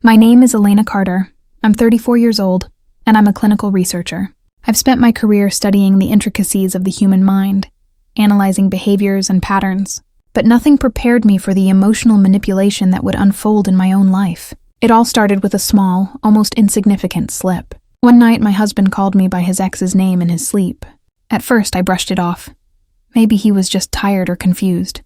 My name is Elena Carter. I'm 34 years old, and I'm a clinical researcher. I've spent my career studying the intricacies of the human mind, analyzing behaviors and patterns, but nothing prepared me for the emotional manipulation that would unfold in my own life. It all started with a small, almost insignificant slip. One night, my husband called me by his ex's name in his sleep. At first, I brushed it off. Maybe he was just tired or confused.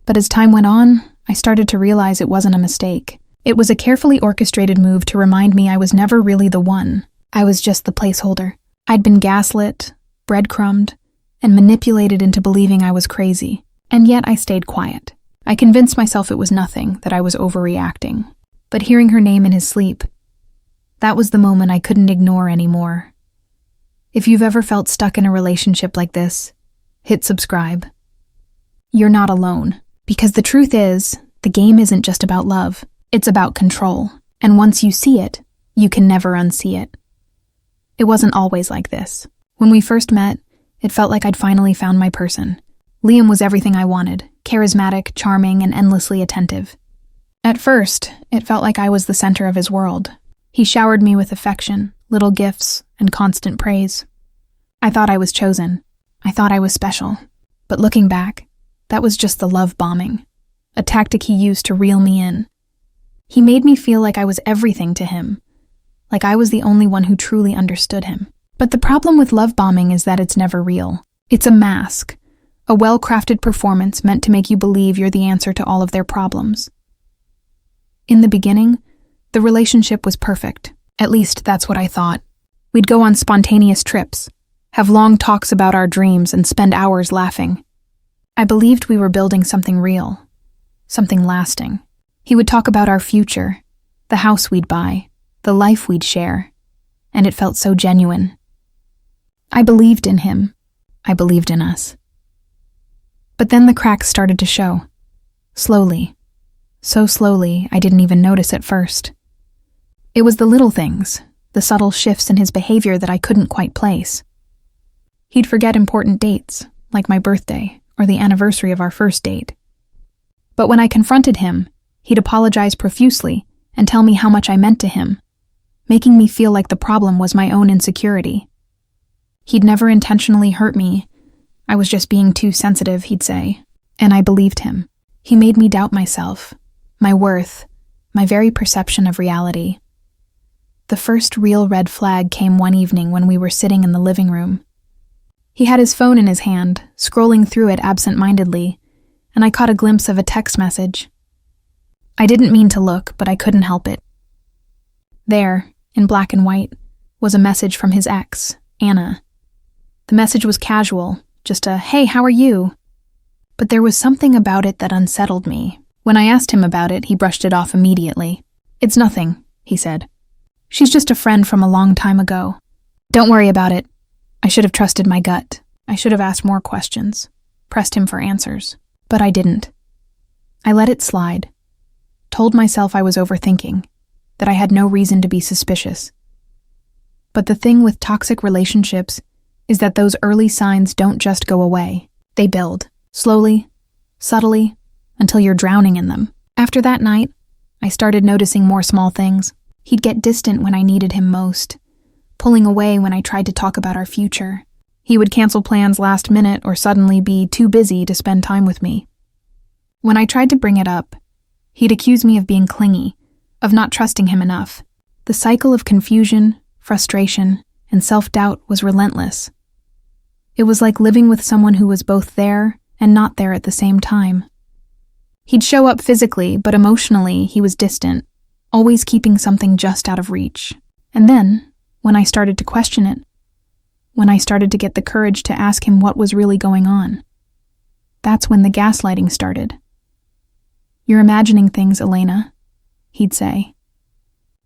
But as time went on, I started to realize it wasn't a mistake. It was a carefully orchestrated move to remind me I was never really the one. I was just the placeholder. I'd been gaslit, breadcrumbed, and manipulated into believing I was crazy. And yet I stayed quiet. I convinced myself it was nothing, that I was overreacting. But hearing her name in his sleep, that was the moment I couldn't ignore anymore. If you've ever felt stuck in a relationship like this, hit subscribe. You're not alone. Because the truth is, the game isn't just about love. It's about control. And once you see it, you can never unsee it. It wasn't always like this. When we first met, it felt like I'd finally found my person. Liam was everything I wanted, charismatic, charming, and endlessly attentive. At first, it felt like I was the center of his world. He showered me with affection, little gifts, and constant praise. I thought I was chosen. I thought I was special. But looking back, that was just the love bombing, a tactic he used to reel me in. He made me feel like I was everything to him, like I was the only one who truly understood him. But the problem with love bombing is that it's never real. It's a mask, a well-crafted performance meant to make you believe you're the answer to all of their problems. In the beginning, the relationship was perfect. At least that's what I thought. We'd go on spontaneous trips, have long talks about our dreams, and spend hours laughing. I believed we were building something real, something lasting. He would talk about our future, the house we'd buy, the life we'd share, and it felt so genuine. I believed in him. I believed in us. But then the cracks started to show. Slowly. So slowly, I didn't even notice at first. It was the little things, the subtle shifts in his behavior that I couldn't quite place. He'd forget important dates, like my birthday or the anniversary of our first date. But when I confronted him, he'd apologize profusely and tell me how much I meant to him, making me feel like the problem was my own insecurity. He'd never intentionally hurt me. I was just being too sensitive, he'd say, and I believed him. He made me doubt myself, my worth, my very perception of reality. The first real red flag came one evening when we were sitting in the living room. He had his phone in his hand, scrolling through it absent-mindedly, and I caught a glimpse of a text message. I didn't mean to look, but I couldn't help it. There, in black and white, was a message from his ex, Anna. The message was casual, just a, "Hey, how are you?" But there was something about it that unsettled me. When I asked him about it, he brushed it off immediately. "It's nothing," he said. "She's just a friend from a long time ago. Don't worry about it." I should have trusted my gut. I should have asked more questions, pressed him for answers. But I didn't. I let it slide. Told myself I was overthinking, that I had no reason to be suspicious. But the thing with toxic relationships is that those early signs don't just go away. They build, slowly, subtly, until you're drowning in them. After that night, I started noticing more small things. He'd get distant when I needed him most, pulling away when I tried to talk about our future. He would cancel plans last minute or suddenly be too busy to spend time with me. When I tried to bring it up, he'd accuse me of being clingy, of not trusting him enough. The cycle of confusion, frustration, and self-doubt was relentless. It was like living with someone who was both there and not there at the same time. He'd show up physically, but emotionally he was distant, always keeping something just out of reach. And then, when I started to question it, when I started to get the courage to ask him what was really going on, that's when the gaslighting started. "You're imagining things, Elena," he'd say.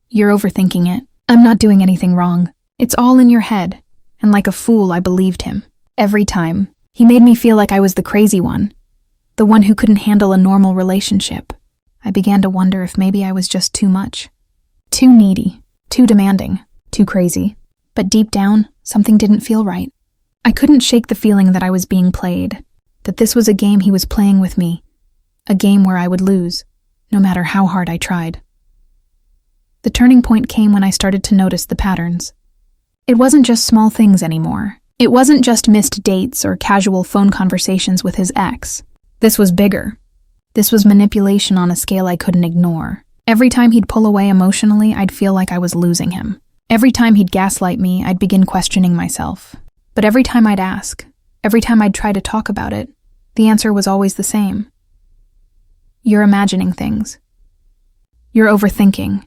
"You're overthinking it. I'm not doing anything wrong. It's all in your head." And like a fool, I believed him. Every time. He made me feel like I was the crazy one, the one who couldn't handle a normal relationship. I began to wonder if maybe I was just too much. Too needy, too demanding, too crazy. But deep down, something didn't feel right. I couldn't shake the feeling that I was being played, that this was a game he was playing with me, a game where I would lose, no matter how hard I tried. The turning point came when I started to notice the patterns. It wasn't just small things anymore. It wasn't just missed dates or casual phone conversations with his ex. This was bigger. This was manipulation on a scale I couldn't ignore. Every time he'd pull away emotionally, I'd feel like I was losing him. Every time he'd gaslight me, I'd begin questioning myself. But every time I'd ask, every time I'd try to talk about it, the answer was always the same. You're imagining things. You're overthinking.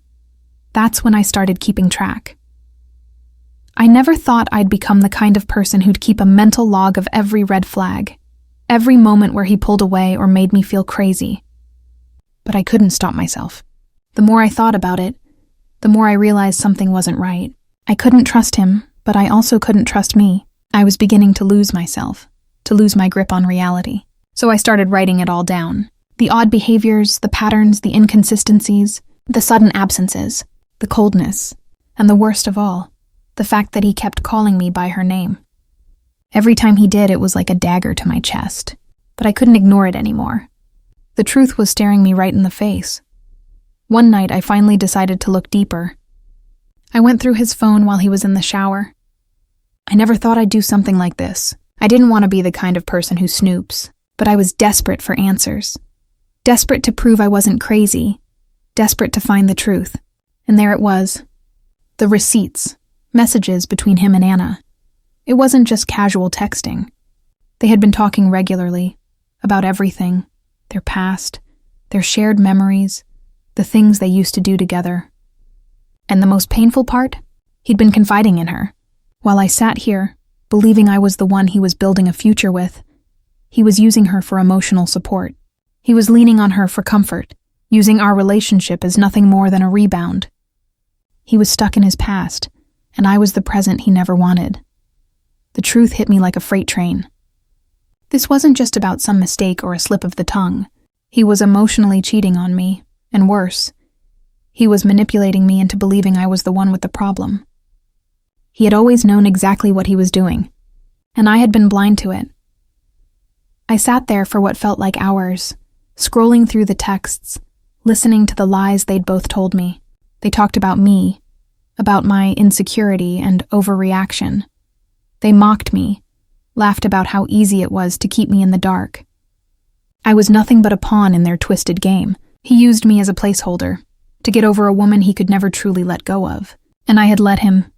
That's when I started keeping track. I never thought I'd become the kind of person who'd keep a mental log of every red flag, every moment where he pulled away or made me feel crazy. But I couldn't stop myself. The more I thought about it, the more I realized something wasn't right. I couldn't trust him, but I also couldn't trust me. I was beginning to lose myself, to lose my grip on reality. So I started writing it all down. The odd behaviors, the patterns, the inconsistencies, the sudden absences, the coldness, and the worst of all, the fact that he kept calling me by her name. Every time he did, it was like a dagger to my chest, but I couldn't ignore it anymore. The truth was staring me right in the face. One night, I finally decided to look deeper. I went through his phone while he was in the shower. I never thought I'd do something like this. I didn't want to be the kind of person who snoops, but I was desperate for answers. Desperate to prove I wasn't crazy. Desperate to find the truth. And there it was. The receipts. Messages between him and Anna. It wasn't just casual texting. They had been talking regularly, about everything, their past, their shared memories, the things they used to do together. And the most painful part? He'd been confiding in her. While I sat here, believing I was the one he was building a future with, he was using her for emotional support. He was leaning on her for comfort, using our relationship as nothing more than a rebound. He was stuck in his past, and I was the present he never wanted. The truth hit me like a freight train. This wasn't just about some mistake or a slip of the tongue. He was emotionally cheating on me, and worse, he was manipulating me into believing I was the one with the problem. He had always known exactly what he was doing, and I had been blind to it. I sat there for what felt like hours, scrolling through the texts, listening to the lies they'd both told me. They talked about me, about my insecurity and overreaction. They mocked me, laughed about how easy it was to keep me in the dark. I was nothing but a pawn in their twisted game. He used me as a placeholder, to get over a woman he could never truly let go of. And I had let him.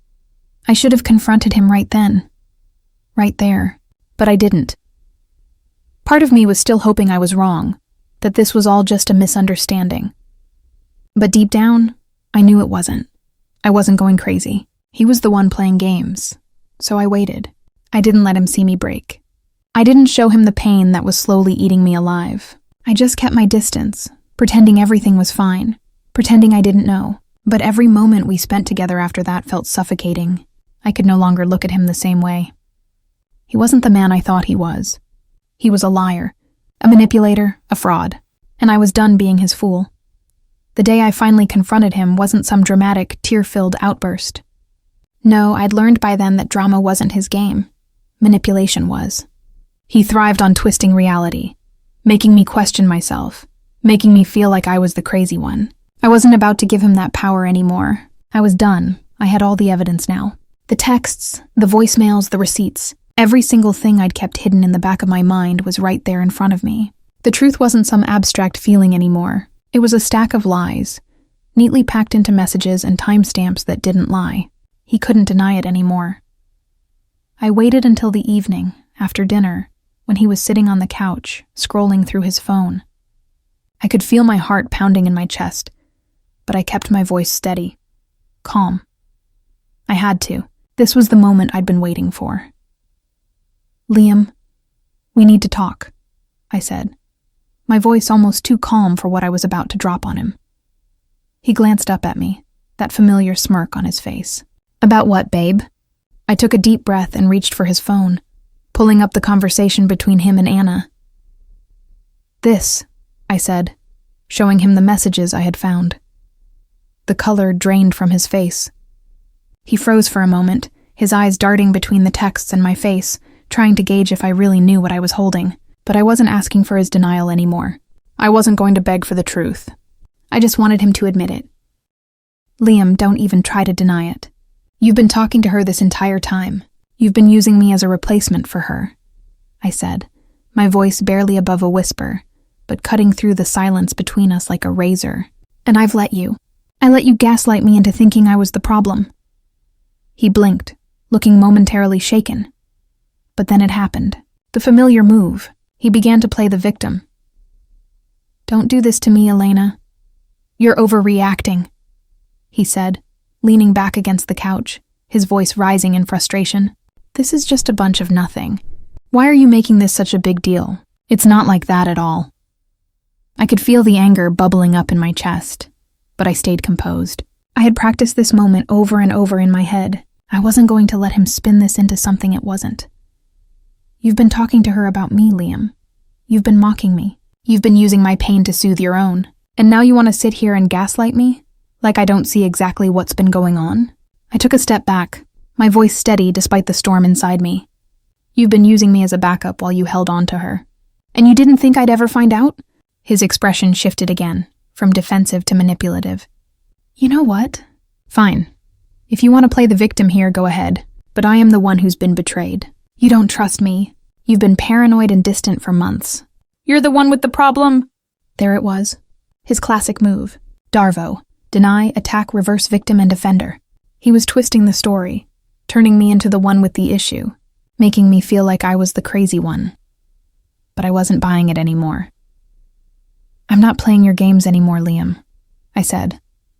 I should have confronted him right then. Right there. But I didn't. Part of me was still hoping I was wrong, that this was all just a misunderstanding. But deep down, I knew it wasn't. I wasn't going crazy. He was the one playing games. So I waited. I didn't let him see me break. I didn't show him the pain that was slowly eating me alive. I just kept my distance, pretending everything was fine, pretending I didn't know. But every moment we spent together after that felt suffocating. I could no longer look at him the same way. He wasn't the man I thought he was. He was a liar, a manipulator, a fraud, and I was done being his fool. The day I finally confronted him wasn't some dramatic, tear-filled outburst. No, I'd learned by then that drama wasn't his game. Manipulation was. He thrived on twisting reality, making me question myself, making me feel like I was the crazy one. I wasn't about to give him that power anymore. I was done. I had all the evidence now. The texts, the voicemails, the receipts. Every single thing I'd kept hidden in the back of my mind was right there in front of me. The truth wasn't some abstract feeling anymore. It was a stack of lies, neatly packed into messages and timestamps that didn't lie. He couldn't deny it anymore. I waited until the evening, after dinner, when he was sitting on the couch, scrolling through his phone. I could feel my heart pounding in my chest, but I kept my voice steady, calm. I had to. This was the moment I'd been waiting for. "Liam, we need to talk," I said, my voice almost too calm for what I was about to drop on him. He glanced up at me, that familiar smirk on his face. "About what, babe?" I took a deep breath and reached for his phone, pulling up the conversation between him and Anna. "This," I said, showing him the messages I had found. The color drained from his face. He froze for a moment, his eyes darting between the texts and my face, trying to gauge if I really knew what I was holding. But I wasn't asking for his denial anymore. I wasn't going to beg for the truth. I just wanted him to admit it. Liam, don't even try to deny it. You've been talking to her this entire time. You've been using me as a replacement for her, I said, my voice barely above a whisper, but cutting through the silence between us like a razor. And I've let you. I let you gaslight me into thinking I was the problem. He blinked, looking momentarily shaken. But then it happened. The familiar move. He began to play the victim. Don't do this to me, Elena. You're overreacting, he said, leaning back against the couch, his voice rising in frustration. This is just a bunch of nothing. Why are you making this such a big deal? It's not like that at all. I could feel the anger bubbling up in my chest, but I stayed composed. I had practiced this moment over and over in my head. I wasn't going to let him spin this into something it wasn't. You've been talking to her about me, Liam. You've been mocking me. You've been using my pain to soothe your own. And now you want to sit here and gaslight me? Like I don't see exactly what's been going on? I took a step back, my voice steady despite the storm inside me. You've been using me as a backup while you held on to her. And you didn't think I'd ever find out? His expression shifted again, from defensive to manipulative. You know what? Fine. If you want to play the victim here, go ahead. But I am the one who's been betrayed. You don't trust me. You've been paranoid and distant for months. You're the one with the problem. There it was. His classic move. Darvo. Deny, attack, reverse victim and defender. He was twisting the story, turning me into the one with the issue, making me feel like I was the crazy one. But I wasn't buying it anymore. I'm not playing your games anymore, Liam, I said,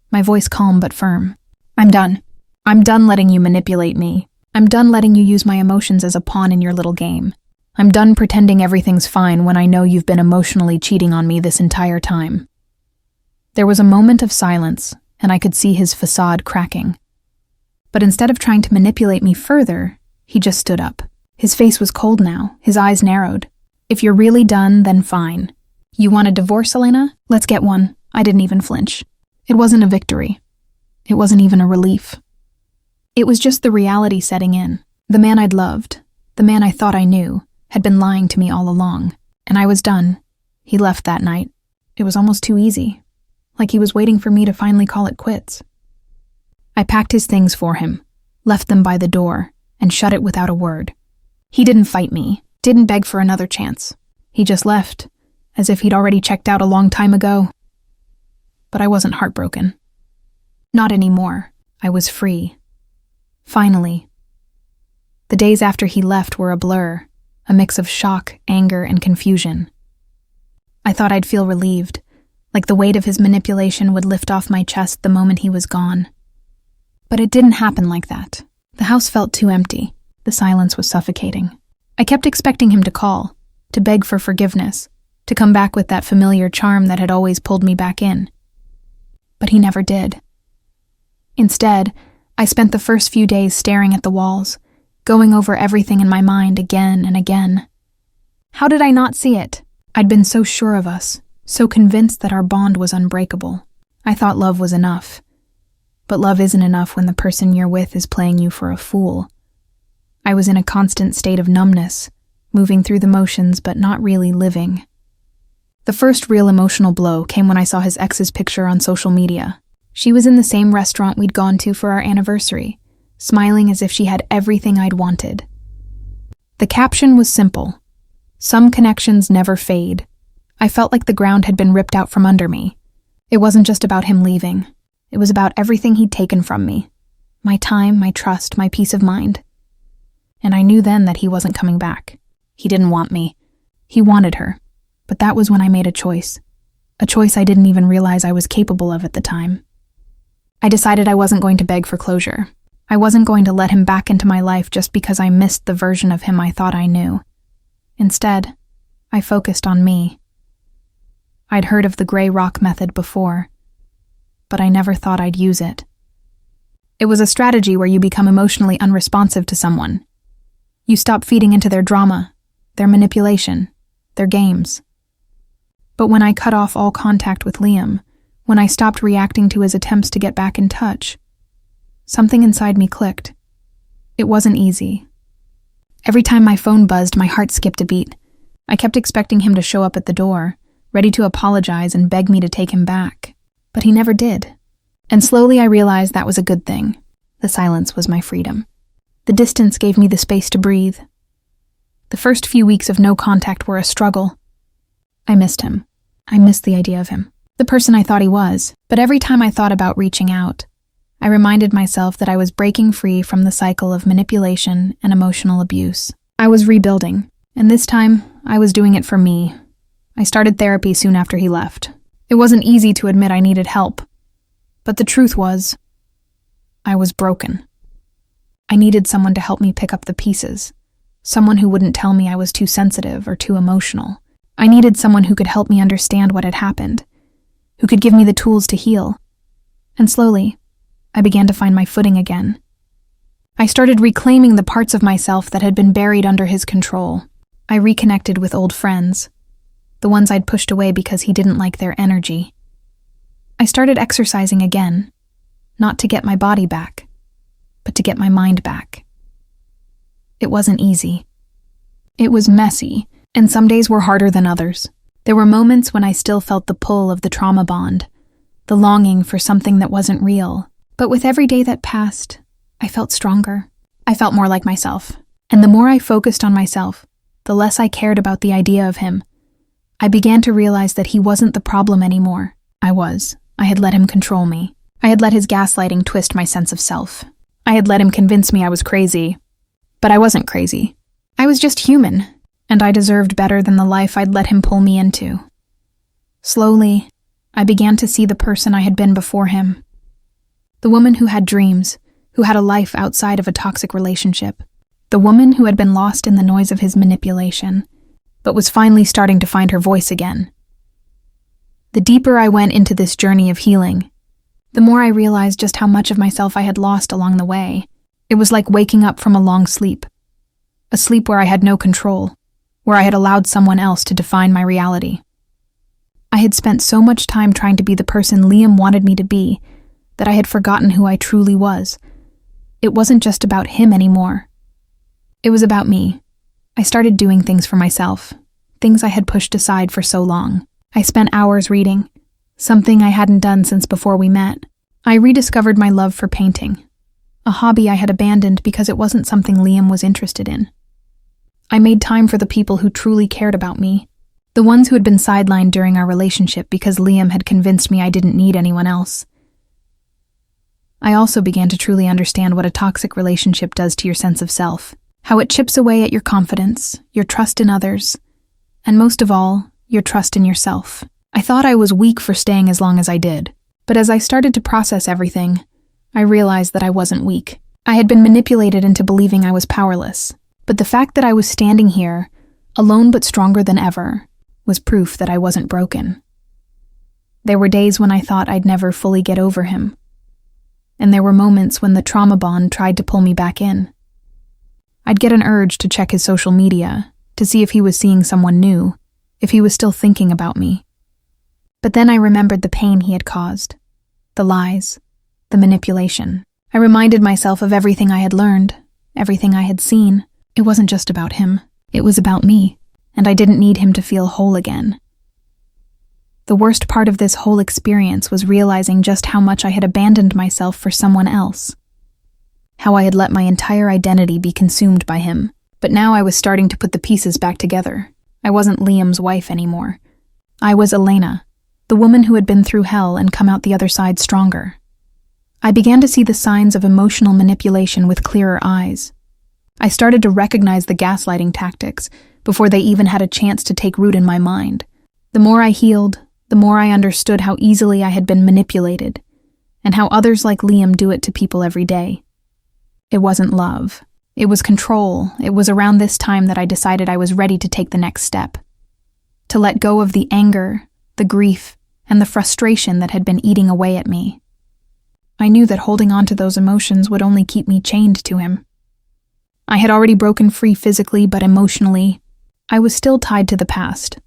my voice calm but firm. I'm done. I'm done letting you manipulate me. I'm done letting you use my emotions as a pawn in your little game. I'm done pretending everything's fine when I know you've been emotionally cheating on me this entire time. There was a moment of silence, and I could see his facade cracking. But instead of trying to manipulate me further, he just stood up. His face was cold now, his eyes narrowed. If you're really done, then fine. You want a divorce, Elena? Let's get one. I didn't even flinch. It wasn't a victory. It wasn't even a relief. It was just the reality setting in. The man I'd loved, the man I thought I knew, had been lying to me all along. And I was done. He left that night. It was almost too easy. Like he was waiting for me to finally call it quits. I packed his things for him, left them by the door, and shut it without a word. He didn't fight me, didn't beg for another chance. He just left, as if he'd already checked out a long time ago. But I wasn't heartbroken. Not anymore. I was free. Finally. The days after he left were a blur, a mix of shock, anger, and confusion. I thought I'd feel relieved, like the weight of his manipulation would lift off my chest the moment he was gone. But it didn't happen like that. The house felt too empty. The silence was suffocating. I kept expecting him to call, to beg for forgiveness, to come back with that familiar charm that had always pulled me back in. But he never did. Instead, I spent the first few days staring at the walls, going over everything in my mind again and again. How did I not see it? I'd been so sure of us, so convinced that our bond was unbreakable. I thought love was enough. But love isn't enough when the person you're with is playing you for a fool. I was in a constant state of numbness, moving through the motions but not really living. The first real emotional blow came when I saw his ex's picture on social media. She was in the same restaurant we'd gone to for our anniversary, smiling as if she had everything I'd wanted. The caption was simple. Some connections never fade. I felt like the ground had been ripped out from under me. It wasn't just about him leaving. It was about everything he'd taken from me. My time, my trust, my peace of mind. And I knew then that he wasn't coming back. He didn't want me. He wanted her. But that was when I made a choice. A choice I didn't even realize I was capable of at the time. I decided I wasn't going to beg for closure. I wasn't going to let him back into my life just because I missed the version of him I thought I knew. Instead, I focused on me. I'd heard of the gray rock method before, but I never thought I'd use it. It was a strategy where you become emotionally unresponsive to someone. You stop feeding into their drama, their manipulation, their games. But when I cut off all contact with Liam, when I stopped reacting to his attempts to get back in touch, something inside me clicked. It wasn't easy. Every time my phone buzzed, my heart skipped a beat. I kept expecting him to show up at the door, ready to apologize and beg me to take him back. But he never did. And slowly I realized that was a good thing. The silence was my freedom. The distance gave me the space to breathe. The first few weeks of no contact were a struggle. I missed him. I missed the idea of him, the person I thought he was. But every time I thought about reaching out, I reminded myself that I was breaking free from the cycle of manipulation and emotional abuse. I was rebuilding, and this time, I was doing it for me. I started therapy soon after he left. It wasn't easy to admit I needed help, but the truth was, I was broken. I needed someone to help me pick up the pieces, someone who wouldn't tell me I was too sensitive or too emotional. I needed someone who could help me understand what had happened, who could give me the tools to heal. And slowly, I began to find my footing again. I started reclaiming the parts of myself that had been buried under his control. I reconnected with old friends, the ones I'd pushed away because he didn't like their energy. I started exercising again, not to get my body back, but to get my mind back. It wasn't easy. It was messy, and some days were harder than others. There were moments when I still felt the pull of the trauma bond, the longing for something that wasn't real. But with every day that passed, I felt stronger. I felt more like myself. And the more I focused on myself, the less I cared about the idea of him. I began to realize that he wasn't the problem anymore. I had let him control me. I had let his gaslighting twist my sense of self. I had let him convince me I was crazy. But I wasn't crazy. I was just human, and I deserved better than the life I'd let him pull me into. Slowly, I began to see the person I had been before him. The woman who had dreams, who had a life outside of a toxic relationship. The woman who had been lost in the noise of his manipulation, but was finally starting to find her voice again. The deeper I went into this journey of healing, the more I realized just how much of myself I had lost along the way. It was like waking up from a long sleep. A sleep where I had no control, where I had allowed someone else to define my reality. I had spent so much time trying to be the person Liam wanted me to be that I had forgotten who I truly was. It wasn't just about him anymore. It was about me. I started doing things for myself, things I had pushed aside for so long. I spent hours reading, something I hadn't done since before we met. I rediscovered my love for painting, a hobby I had abandoned because it wasn't something Liam was interested in. I made time for the people who truly cared about me, the ones who had been sidelined during our relationship because Liam had convinced me I didn't need anyone else. I also began to truly understand what a toxic relationship does to your sense of self, how it chips away at your confidence, your trust in others, and most of all, your trust in yourself. I thought I was weak for staying as long as I did, but as I started to process everything, I realized that I wasn't weak. I had been manipulated into believing I was powerless, but the fact that I was standing here, alone but stronger than ever, was proof that I wasn't broken. There were days when I thought I'd never fully get over him, and there were moments when the trauma bond tried to pull me back in. I'd get an urge to check his social media, to see if he was seeing someone new, if he was still thinking about me. But then I remembered the pain he had caused, the lies, the manipulation. I reminded myself of everything I had learned, everything I had seen. It wasn't just about him, it was about me, and I didn't need him to feel whole again. The worst part of this whole experience was realizing just how much I had abandoned myself for someone else, how I had let my entire identity be consumed by him. But now I was starting to put the pieces back together. I wasn't Liam's wife anymore. I was Elena, the woman who had been through hell and come out the other side stronger. I began to see the signs of emotional manipulation with clearer eyes. I started to recognize the gaslighting tactics before they even had a chance to take root in my mind. The more I healed, the more I understood how easily I had been manipulated, and how others like Liam do it to people every day. It wasn't love. It was control. It was around this time that I decided I was ready to take the next step. To let go of the anger, the grief, and the frustration that had been eating away at me. I knew that holding on to those emotions would only keep me chained to him. I had already broken free physically, but emotionally, I was still tied to the past.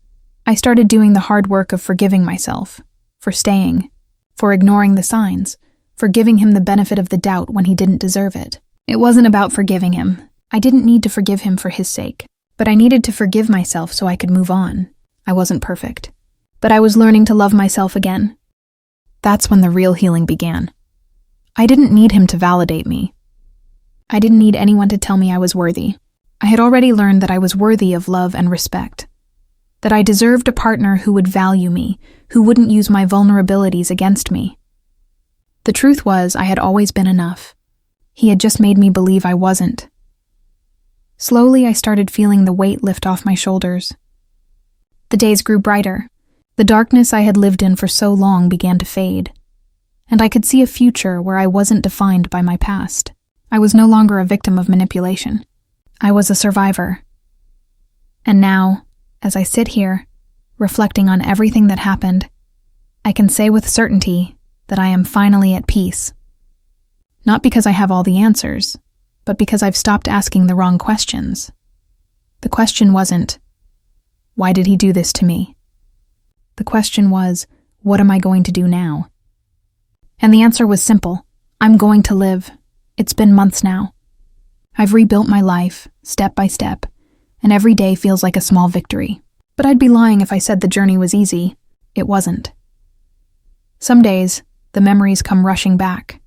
I started doing the hard work of forgiving myself, for staying, for ignoring the signs, for giving him the benefit of the doubt when he didn't deserve it. It wasn't about forgiving him. I didn't need to forgive him for his sake, but I needed to forgive myself so I could move on. I wasn't perfect, but I was learning to love myself again. That's when the real healing began. I didn't need him to validate me. I didn't need anyone to tell me I was worthy. I had already learned that I was worthy of love and respect. That I deserved a partner who would value me, who wouldn't use my vulnerabilities against me. The truth was, I had always been enough. He had just made me believe I wasn't. Slowly, I started feeling the weight lift off my shoulders. The days grew brighter. The darkness I had lived in for so long began to fade. And I could see a future where I wasn't defined by my past. I was no longer a victim of manipulation. I was a survivor. And now, as I sit here, reflecting on everything that happened, I can say with certainty that I am finally at peace. Not because I have all the answers, but because I've stopped asking the wrong questions. The question wasn't, why did he do this to me? The question was, what am I going to do now? And the answer was simple. I'm going to live. It's been months now. I've rebuilt my life, step by step, and every day feels like a small victory. But I'd be lying if I said the journey was easy. It wasn't. Some days, the memories come rushing back.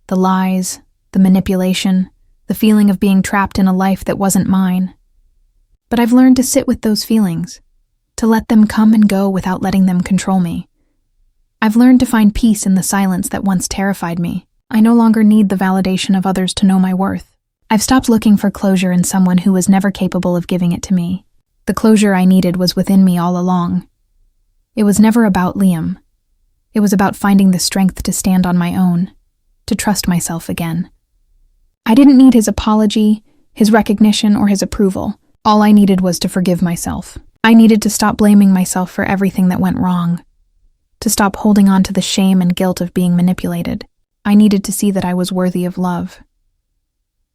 The lies, the manipulation, the feeling of being trapped in a life that wasn't mine. But I've learned to sit with those feelings, to let them come and go without letting them control me. I've learned to find peace in the silence that once terrified me. I no longer need the validation of others to know my worth. I've stopped looking for closure in someone who was never capable of giving it to me. The closure I needed was within me all along. It was never about Liam. It was about finding the strength to stand on my own, to trust myself again. I didn't need his apology, his recognition, or his approval. All I needed was to forgive myself. I needed to stop blaming myself for everything that went wrong, to stop holding on to the shame and guilt of being manipulated. I needed to see that I was worthy of love.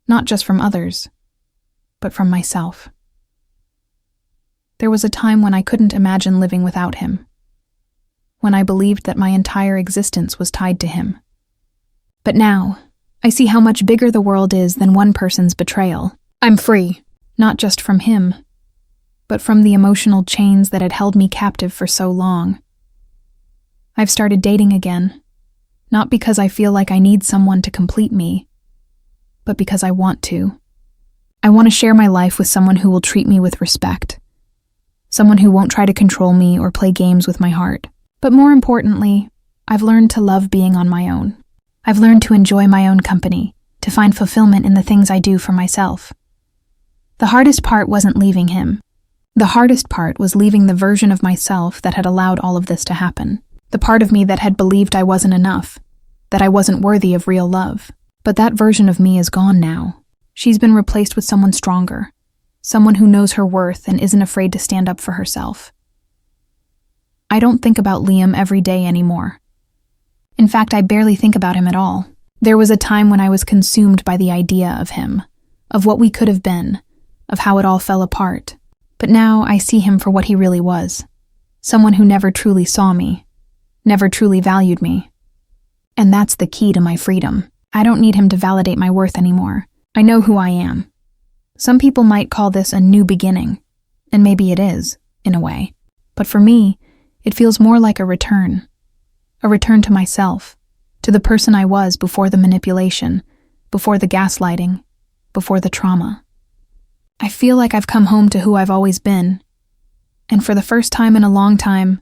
Not just from others, but from myself. There was a time when I couldn't imagine living without him, when I believed that my entire existence was tied to him. But now, I see how much bigger the world is than one person's betrayal. I'm free, not just from him, but from the emotional chains that had held me captive for so long. I've started dating again, not because I feel like I need someone to complete me, but because I want to. I want to share my life with someone who will treat me with respect, someone who won't try to control me or play games with my heart. But more importantly, I've learned to love being on my own. I've learned to enjoy my own company, to find fulfillment in the things I do for myself. The hardest part wasn't leaving him. The hardest part was leaving the version of myself that had allowed all of this to happen. The part of me that had believed I wasn't enough, that I wasn't worthy of real love. But that version of me is gone now. She's been replaced with someone stronger, someone who knows her worth and isn't afraid to stand up for herself. I don't think about Liam every day anymore. In fact, I barely think about him at all. There was a time when I was consumed by the idea of him, of what we could have been, of how it all fell apart. But now I see him for what he really was. Someone who never truly saw me, never truly valued me. And that's the key to my freedom. I don't need him to validate my worth anymore. I know who I am. Some people might call this a new beginning, and maybe it is, in a way. But for me, it feels more like a return to myself, to the person I was before the manipulation, before the gaslighting, before the trauma. I feel like I've come home to who I've always been, and for the first time in a long time,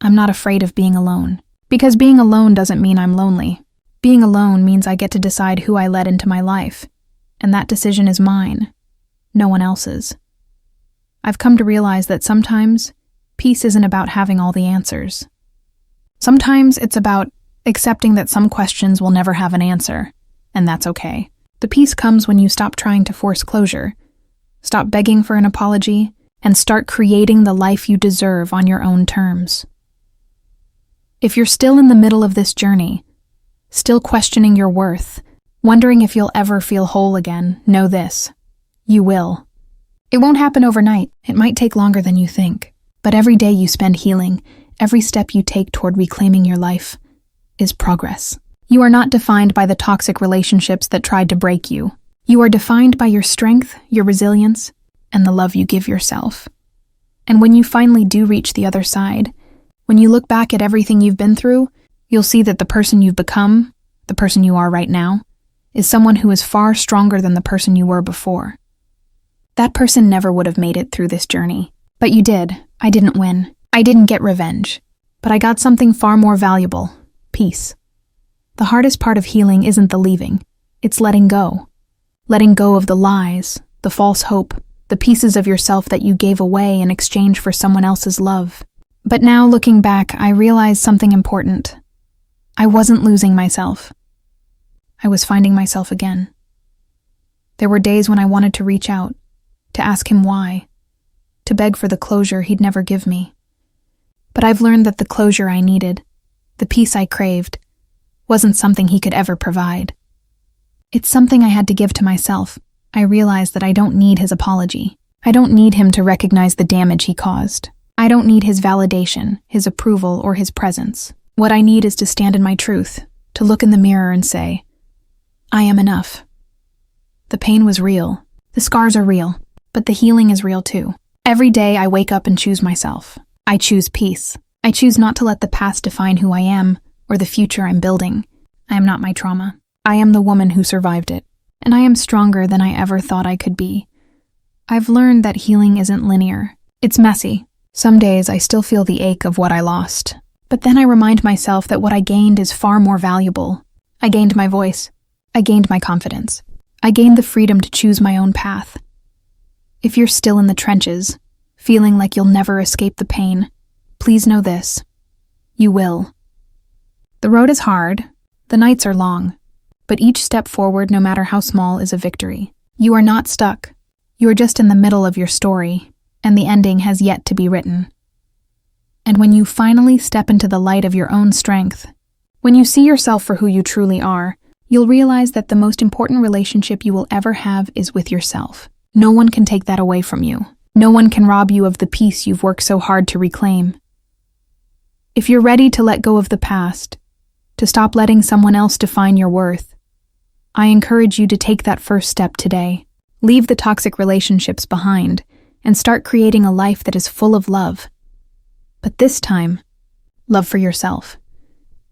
I'm not afraid of being alone. Because being alone doesn't mean I'm lonely. Being alone means I get to decide who I let into my life, and that decision is mine, no one else's. I've come to realize that sometimes peace isn't about having all the answers. Sometimes it's about accepting that some questions will never have an answer, and that's okay. The peace comes when you stop trying to force closure, stop begging for an apology, and start creating the life you deserve on your own terms. If you're still in the middle of this journey, still questioning your worth, wondering if you'll ever feel whole again, know this: you will. It won't happen overnight. It might take longer than you think. But every day you spend healing, every step you take toward reclaiming your life, is progress. You are not defined by the toxic relationships that tried to break you. You are defined by your strength, your resilience, and the love you give yourself. And when you finally do reach the other side, when you look back at everything you've been through, you'll see that the person you've become, the person you are right now, is someone who is far stronger than the person you were before. That person never would have made it through this journey. But you did. I didn't win. I didn't get revenge. But I got something far more valuable: peace. The hardest part of healing isn't the leaving. It's letting go. Letting go of the lies, the false hope, the pieces of yourself that you gave away in exchange for someone else's love. But now, looking back, I realized something important. I wasn't losing myself. I was finding myself again. There were days when I wanted to reach out, to ask him why, to beg for the closure he'd never give me. But I've learned that the closure I needed, the peace I craved, wasn't something he could ever provide. It's something I had to give to myself. I realized that I don't need his apology. I don't need him to recognize the damage he caused. I don't need his validation, his approval, or his presence. What I need is to stand in my truth, to look in the mirror and say, I am enough. The pain was real. The scars are real. But the healing is real too. Every day I wake up and choose myself. I choose peace. I choose not to let the past define who I am or the future I'm building. I am not my trauma. I am the woman who survived it. And I am stronger than I ever thought I could be. I've learned that healing isn't linear. It's messy. Some days I still feel the ache of what I lost. But then I remind myself that what I gained is far more valuable. I gained my voice. I gained my confidence. I gained the freedom to choose my own path. If you're still in the trenches, feeling like you'll never escape the pain, please know this: you will. The road is hard, the nights are long, but each step forward, no matter how small, is a victory. You are not stuck. You are just in the middle of your story, and the ending has yet to be written. And when you finally step into the light of your own strength, when you see yourself for who you truly are, you'll realize that the most important relationship you will ever have is with yourself. No one can take that away from you. No one can rob you of the peace you've worked so hard to reclaim. If you're ready to let go of the past, to stop letting someone else define your worth, I encourage you to take that first step today. Leave the toxic relationships behind and start creating a life that is full of love. But this time, love for yourself.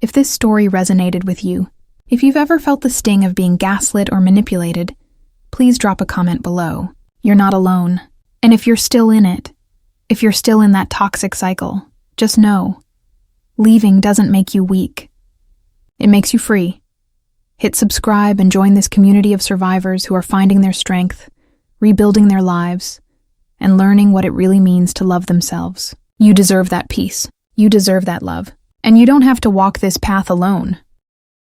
If this story resonated with you, if you've ever felt the sting of being gaslit or manipulated, please drop a comment below. You're not alone. And if you're still in it, if you're still in that toxic cycle, just know, leaving doesn't make you weak. It makes you free. Hit subscribe and join this community of survivors who are finding their strength, rebuilding their lives, and learning what it really means to love themselves. You deserve that peace. You deserve that love. And you don't have to walk this path alone.